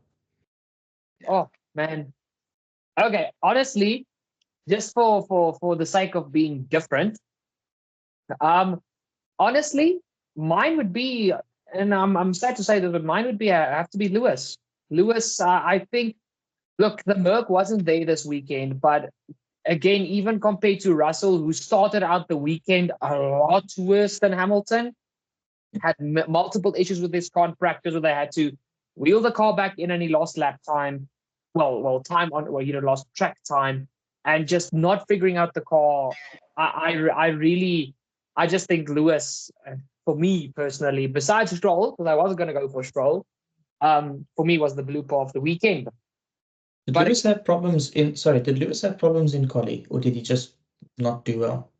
Oh man. Okay, honestly, just for the sake of being different, honestly, mine would be, and I'm sad to say that, but mine would be have to be Lewis. Lewis, I think. Look, the Merc wasn't there this weekend, but again, even compared to Russell, who started out the weekend a lot worse than Hamilton, had multiple issues with his car in practice where they had to wheel the car back in and he lost lap time. Well, time on where he lost track time, and just not figuring out the car. I just think Lewis, for me personally, besides Stroll, because I was going to go for Stroll, for me was the blooper of the weekend. Did Lewis have problems in quali, or did he just not do well?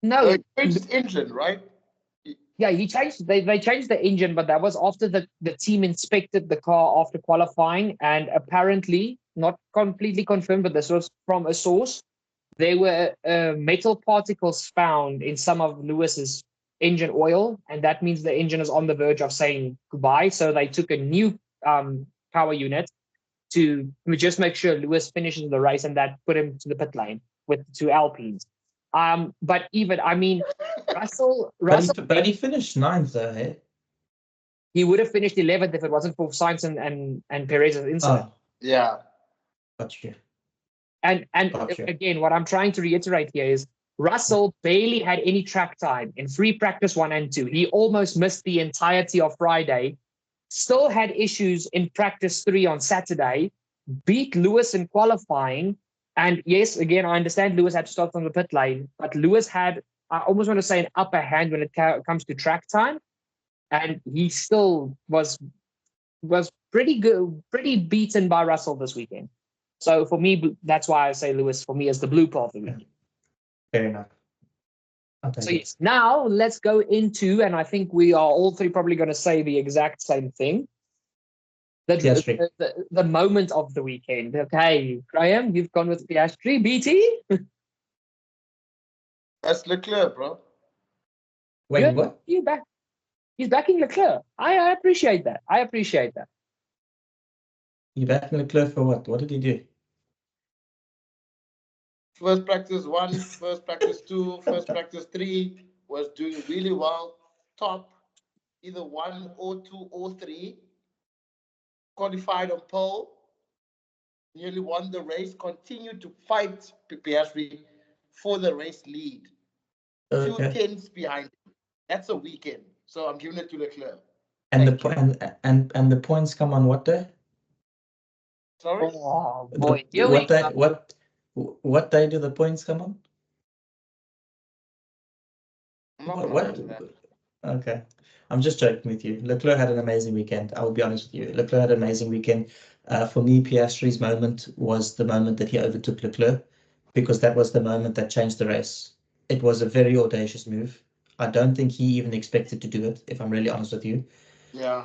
No, he changed his engine, right? Yeah, he changed. They changed the engine, but that was after the team inspected the car after qualifying, and apparently, not completely confirmed, but this was from a source. There were metal particles found in some of Lewis's engine oil, and that means the engine is on the verge of saying goodbye. So they took a new power unit to just make sure Lewis finishes the race, and that put him to the pit lane with the two Alpines. But even, I mean, Russell. But he finished 9th though, hey? He would have finished 11th if it wasn't for Sainz and Perez's incident. Oh, yeah. Gotcha. And again, what I'm trying to reiterate here is Russell barely had any track time in free practice 1 and 2. He almost missed the entirety of Friday. Still had issues in practice 3 on Saturday, beat Lewis in qualifying. And yes, again, I understand Lewis had to start on the pit lane, but Lewis had, I almost want to say, an upper hand when it comes to track time. And he still was pretty good, pretty beaten by Russell this weekend. So for me, that's why I say Lewis, for me, is the blooper of the weekend. Fair enough. So yes, now let's go into, and I think we are all three probably going to say the exact same thing. The moment of the weekend. Okay, Graham, you've gone with Piastri. BT? That's Leclerc, bro. Wait, Good. what? He's backing Leclerc. I appreciate that. I appreciate that. You backing Leclerc for what? What did he do? First practice 1, first practice 2, first practice 3 was doing really well. Top, either 1 or 2 or 3. Qualified on pole. Nearly won the race. Continued to fight Piastri for the race lead. Okay. 2 tenths behind him. That's a weekend. So I'm giving it to Leclerc. And Thank and the points come on what day? Sorry? Oh boy, here What we day? go. What day do the points come on? I'm not What? going to answer that. Okay. I'm just joking with you. Leclerc had an amazing weekend. I will be honest with you. Leclerc had an amazing weekend. For me, Piastri's moment was the moment that he overtook Leclerc, because that was the moment that changed the race. It was a very audacious move. I don't think he even expected to do it, if I'm really honest with you. Yeah.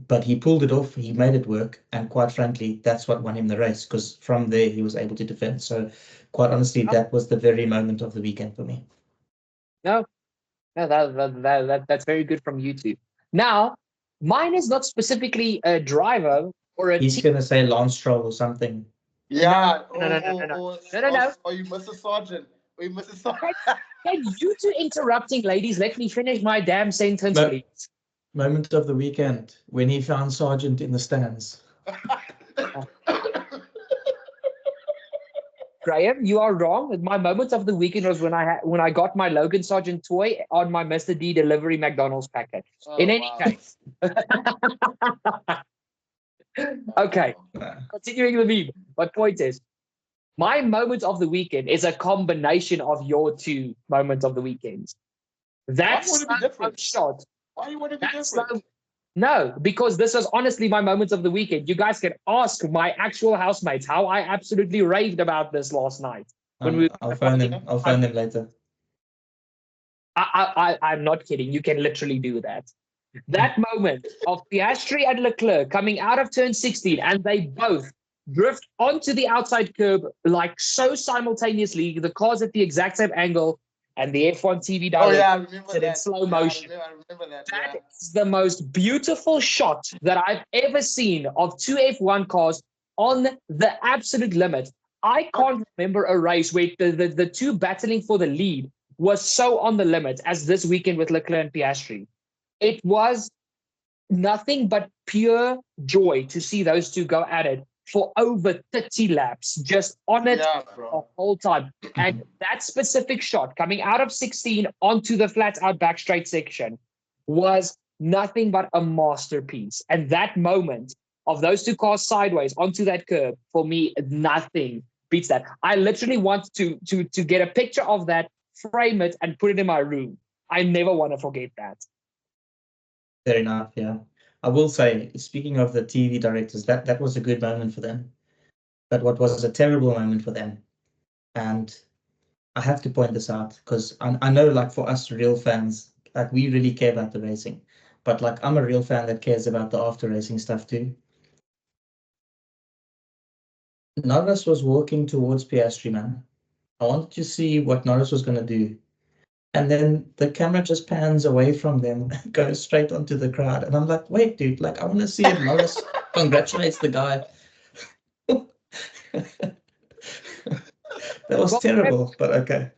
But he pulled it off. He made it work. And quite frankly, that's what won him the race, because from there he was able to defend. So quite honestly, that was the very moment of the weekend for me. No, that's very good from you two. Now, mine is not specifically a driver or a He's team. going to say Lance Stroll or something. Yeah. No. Or you Mr. Sergeant. Or you Mr. Sergeant. Can you two interrupting ladies let me finish my damn sentence, No. please? Moment of the weekend when he found Sargent in the stands. Graham, you are wrong. My moment of the weekend was when I got my Logan Sargent toy on my Mr. D delivery McDonald's package. In any case. Okay. Continuing the meme. My point is, my moment of the weekend is a combination of your two moments of the weekends. That's Why would it be different? shot. Why you want to be different? No, because this was honestly my moments of the weekend. You guys can ask my actual housemates how I absolutely raved about this last night. I'll phone him. I'll phone him later. I'm not kidding. You can literally do that. That moment of Piastri and Leclerc coming out of turn 16, and they both drift onto the outside curb like so simultaneously. The cars at the exact same angle, and the F1 TV director I remember that. in slow motion. I remember that. That is the most beautiful shot that I've ever seen of two F1 cars on the absolute limit. I can't remember a race where the two battling for the lead was so on the limit as this weekend with Leclerc and Piastri. It was nothing but pure joy to see those two go at it for over 30 laps, just on it the whole time. And that specific shot coming out of 16 onto the flat out back straight section was nothing but a masterpiece. And that moment of those two cars sideways onto that curb, for me, nothing beats that. I literally want to get a picture of that, frame it, and put it in my room. I never want to forget that. Fair enough, yeah. I will say, speaking of the TV directors, that was a good moment for them. But what was a terrible moment for them, and I have to point this out because I know, like, for us real fans, like, we really care about the racing. But like, I'm a real fan that cares about the after racing stuff too. Norris was walking towards Piastri, man. I wanted to see what Norris was going to do. And then the camera just pans away from them and goes straight onto the crowd. And I'm like, wait, dude, like, I want to see if Norris congratulates the guy. That was terrible, but okay.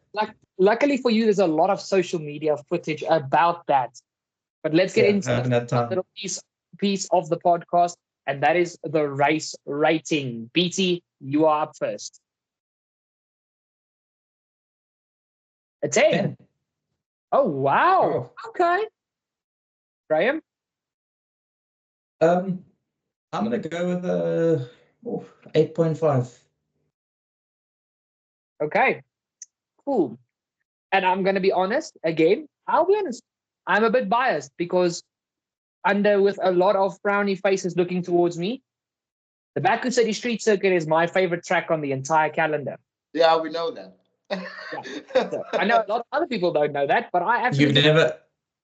Luckily for you, there's a lot of social media footage about that. But let's get into the little piece of the podcast, and that is the race rating. BT, you are up first. A 10. Oh, wow. Oh. Okay. Graham? I'm going to go with a 8.5. Okay. Cool. And I'm going to be honest, again, I'll be honest. I'm a bit biased because with a lot of frowny faces looking towards me, the Baku City Street Circuit is my favorite track on the entire calendar. Yeah, we know that. So, I know a lot of other people don't know that, but I absolutely...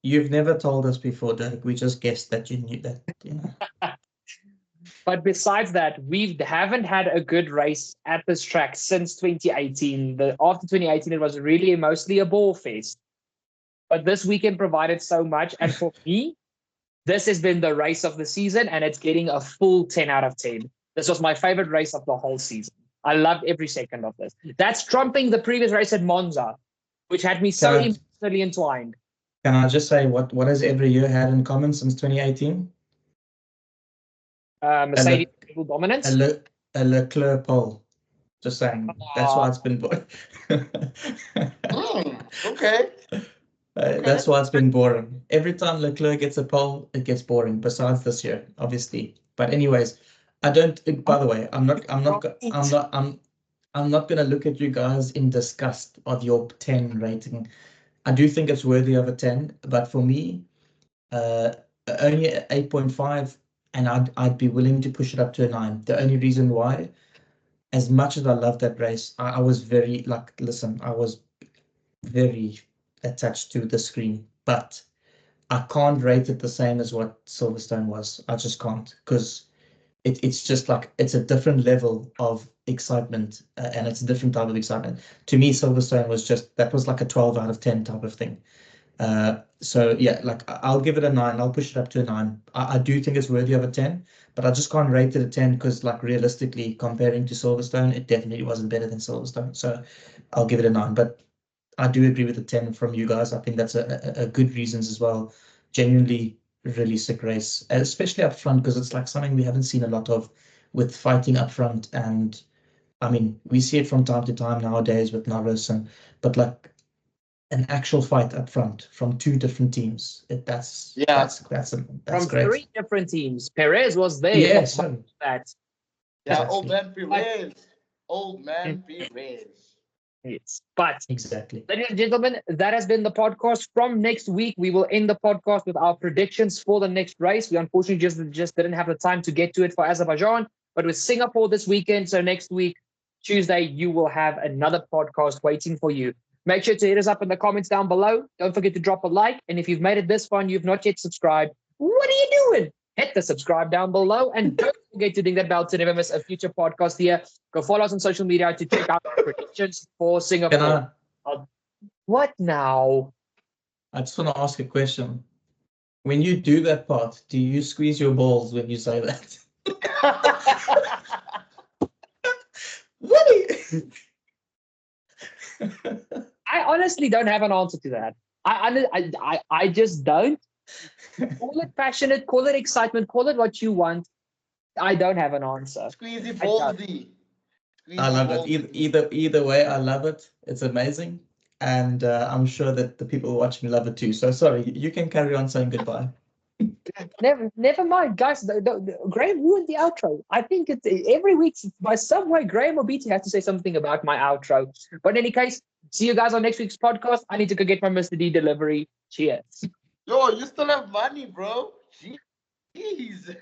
You've never told us before, Derek. We just guessed that you knew that. You know. But besides that, we haven't had a good race at this track since 2018. After 2018, it was really mostly a ball fest. But this weekend provided so much. And for me, this has been the race of the season, and it's getting a full 10 out of 10. This was my favorite race of the whole season. I loved every second of this. That's trumping the previous race at Monza, which had me so emotionally entwined. Can I just say what has every year had in common since 2018? Mercedes dominance. A Leclerc pole. Just saying. That's why it's been boring. Okay. That's why it's been boring. Every time Leclerc gets a pole, it gets boring. Besides this year, obviously. But anyways, I don't. By the way, I'm not going to look at you guys in disgust of your 10 rating. I do think it's worthy of a 10, but for me, only 8.5, and I'd be willing to push it up to a 9. The only reason why, as much as I love that race, I was very I was very attached to the screen, but I can't rate it the same as what Silverstone was. I just can't, because it's just like it's a different level of excitement, and it's a different type of excitement. To me, Silverstone was that was like a 12 out of 10 type of thing. So yeah, like I'll give it a 9. I'll push it up to a 9. I do think it's worthy of a 10, but I just can't rate it a 10 because, like, realistically, comparing to Silverstone, it definitely wasn't better than Silverstone. So I'll give it a 9. But I do agree with the 10 from you guys. I think that's a good reasons as well. Genuinely really sick race, especially up front, because it's like something we haven't seen a lot of with fighting up front. And I mean, we see it from time to time nowadays with Norris, but like an actual fight up front from 2 different teams. That's from great. 3 different teams. Perez was there. Yes. That. Yeah, old man Perez. Old man Perez. Yes, but exactly, ladies and gentlemen, that has been the podcast. From next week, we will end the podcast with our predictions for the next race. We unfortunately just didn't have the time to get to it for Azerbaijan, but with Singapore this weekend, so next week, Tuesday, you will have another podcast waiting for you. Make sure to hit us up in the comments down below. Don't forget to drop a like. And if you've made it this far and you've not yet subscribed, what are you doing? Hit the subscribe down below. And don't forget to ding that bell to never miss a future podcast here. Go follow us on social media to check out our predictions for Singapore. What now? I just want to ask a question. When you do that part, do you squeeze your balls when you say that? What? I honestly don't have an answer to that. I just don't. Call it passionate, call it excitement, call it what you want. I don't have an answer. Squeezy ballsy. I love it. Either way, I love it. It's amazing. And I'm sure that the people watching love it too. So sorry, you can carry on saying goodbye. Never mind, guys. Graham ruined the outro. I think it's every week by some way Graham or BT has to say something about my outro. But in any case, see you guys on next week's podcast. I need to go get my Mr. D delivery. Cheers. Yo, you still have money, bro. Jeez.